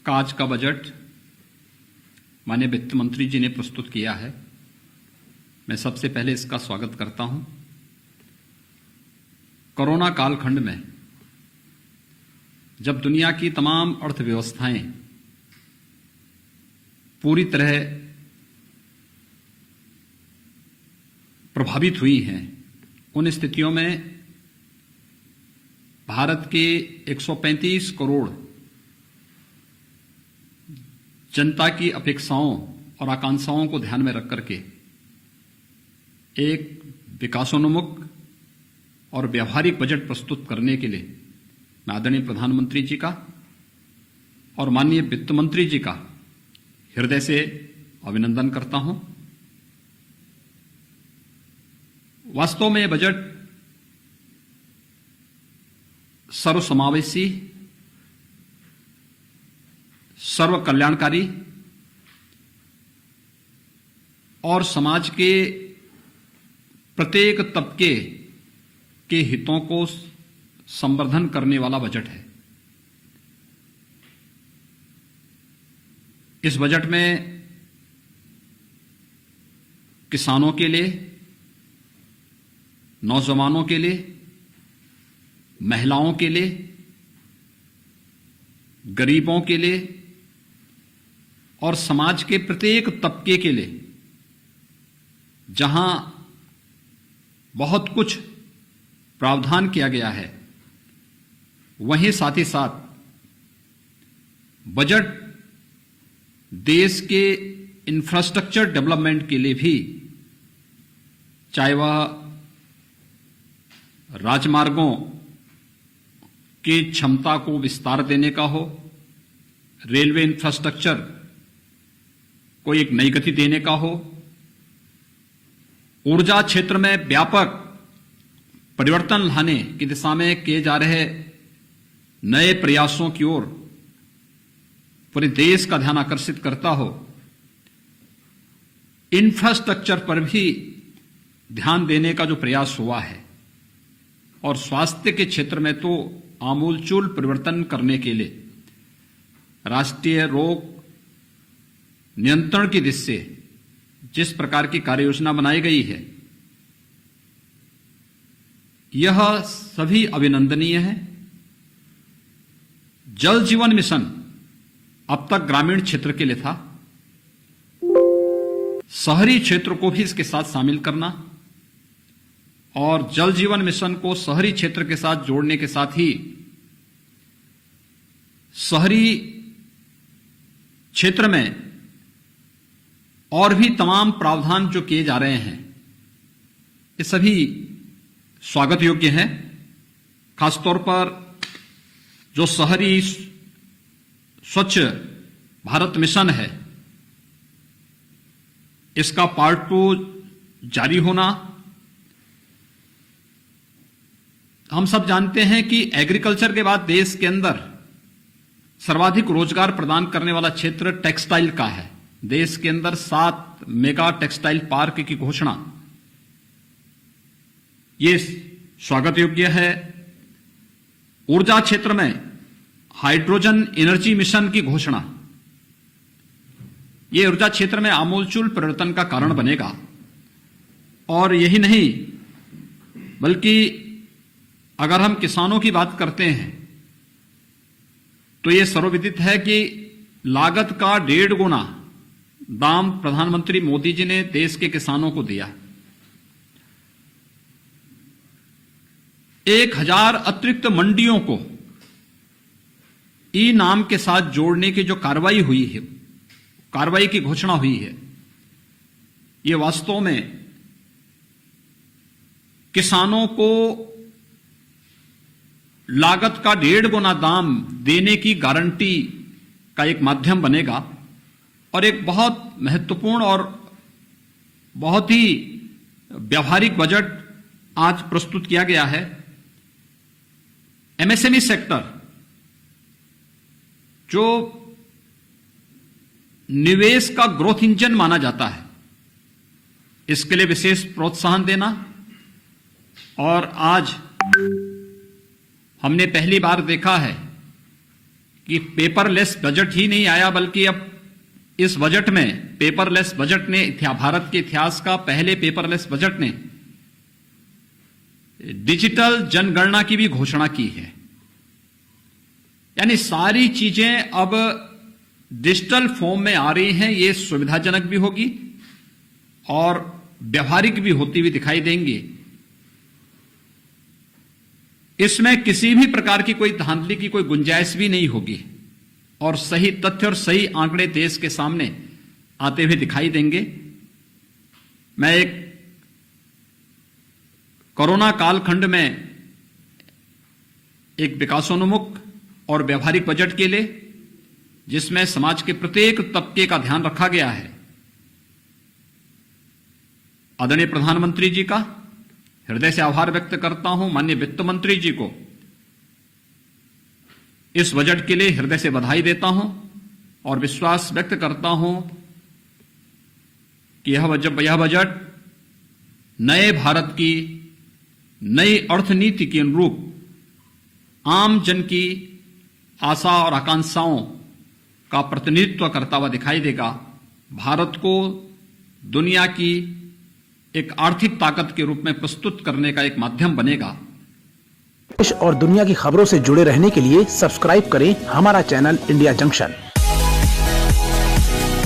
का आज का बजट माननीय वित्त मंत्री जी ने प्रस्तुत किया है। मैं सबसे पहले इसका स्वागत करता हूं। कोरोना कालखंड में जब दुनिया की तमाम अर्थव्यवस्थाएं पूरी तरह प्रभावित हुई हैं, उन स्थितियों में भारत के 135 करोड़ जनता की अपेक्षाओं और आकांक्षाओं को ध्यान में रख करके एक विकासोन्मुख और व्यावहारिक बजट प्रस्तुत करने के लिए मैं आदरणीय प्रधानमंत्री जी का और माननीय वित्त मंत्री जी का हृदय से अभिनंदन करता हूं। वास्तव में यह बजट सर्वसमावेशी, सर्व कल्याणकारी और समाज के प्रत्येक तबके के हितों को संवर्धन करने वाला बजट है। इस बजट में किसानों के लिए, नौजवानों के लिए, महिलाओं के लिए, गरीबों के लिए और समाज के प्रत्येक तबके के लिए जहां बहुत कुछ प्रावधान किया गया है, वहीं साथ ही साथ बजट देश के इंफ्रास्ट्रक्चर डेवलपमेंट के लिए भी, चाहे वह राजमार्गों की क्षमता को विस्तार देने का हो, रेलवे इंफ्रास्ट्रक्चर को एक नई गति देने का हो, ऊर्जा क्षेत्र में व्यापक परिवर्तन लाने की दिशा में किए जा रहे नए प्रयासों की ओर पूरे देश का ध्यान आकर्षित करता हो, इंफ्रास्ट्रक्चर पर भी ध्यान देने का जो प्रयास हुआ है और स्वास्थ्य के क्षेत्र में तो आमूलचूल परिवर्तन करने के लिए राष्ट्रीय रोग नियंत्रण की दिशा से जिस प्रकार की कार्ययोजना बनाई गई है, यह सभी अभिनंदनीय है। जल जीवन मिशन अब तक ग्रामीण क्षेत्र के लिए था, शहरी क्षेत्र को भी इसके साथ शामिल करना और जल जीवन मिशन को शहरी क्षेत्र के साथ जोड़ने के साथ ही शहरी क्षेत्र में और भी तमाम प्रावधान जो किए जा रहे हैं, ये सभी स्वागत योग्य हैं। खासतौर पर जो शहरी स्वच्छ भारत मिशन है, इसका पार्ट 2 जारी होना। हम सब जानते हैं कि एग्रीकल्चर के बाद देश के अंदर सर्वाधिक रोजगार प्रदान करने वाला क्षेत्र टेक्सटाइल का है। देश के अंदर 7 मेगा टेक्सटाइल पार्क की घोषणा, ये स्वागत योग्य है। ऊर्जा क्षेत्र में हाइड्रोजन एनर्जी मिशन की घोषणा, ये ऊर्जा क्षेत्र में आमूलचूल परिवर्तन का कारण बनेगा। और यही नहीं, बल्कि अगर हम किसानों की बात करते हैं तो यह सर्वविदित है कि लागत का 1.5 गुना दाम प्रधानमंत्री मोदी जी ने देश के किसानों को दिया। 1000 अतिरिक्त मंडियों को ई नाम के साथ जोड़ने की जो कार्रवाई हुई है, कार्रवाई की घोषणा हुई है, ये वास्तव में किसानों को लागत का 1.5 गुना दाम देने की गारंटी का एक माध्यम बनेगा और एक बहुत महत्वपूर्ण और बहुत ही व्यावहारिक बजट आज प्रस्तुत किया गया है। एमएसएमई सेक्टर जो निवेश का ग्रोथ इंजन माना जाता है, इसके लिए विशेष प्रोत्साहन देना। और आज हमने पहली बार देखा है कि पेपरलेस बजट ही नहीं आया, बल्कि अब इस बजट में पेपरलेस बजट ने भारत के इतिहास का पहले पेपरलेस बजट ने डिजिटल जनगणना की भी घोषणा की है। यानी सारी चीजें अब डिजिटल फॉर्म में आ रही हैं। ये सुविधाजनक भी होगी और व्यवहारिक भी होती हुई दिखाई देंगी। इसमें किसी भी प्रकार की कोई धांधली की कोई गुंजाइश भी नहीं होगी और सही तथ्य और सही आंकड़े देश के सामने आते हुए दिखाई देंगे। मैं एक कोरोना कालखंड में एक विकासोन्मुख और व्यवहारिक बजट के लिए, जिसमें समाज के प्रत्येक तबके का ध्यान रखा गया है, आदरणीय प्रधानमंत्री जी का हृदय से आभार व्यक्त करता हूं। माननीय वित्त मंत्री जी को इस बजट के लिए हृदय से बधाई देता हूं और विश्वास व्यक्त करता हूं कि यह बजट नए भारत की नई अर्थनीति के अनुरूप आम जन की आशा और आकांक्षाओं का प्रतिनिधित्व करता हुआ दिखाई देगा। भारत को दुनिया की एक आर्थिक ताकत के रूप में प्रस्तुत करने का एक माध्यम बनेगा। देश और दुनिया की खबरों से जुड़े रहने के लिए सब्सक्राइब करें हमारा चैनल इंडिया जंक्शन।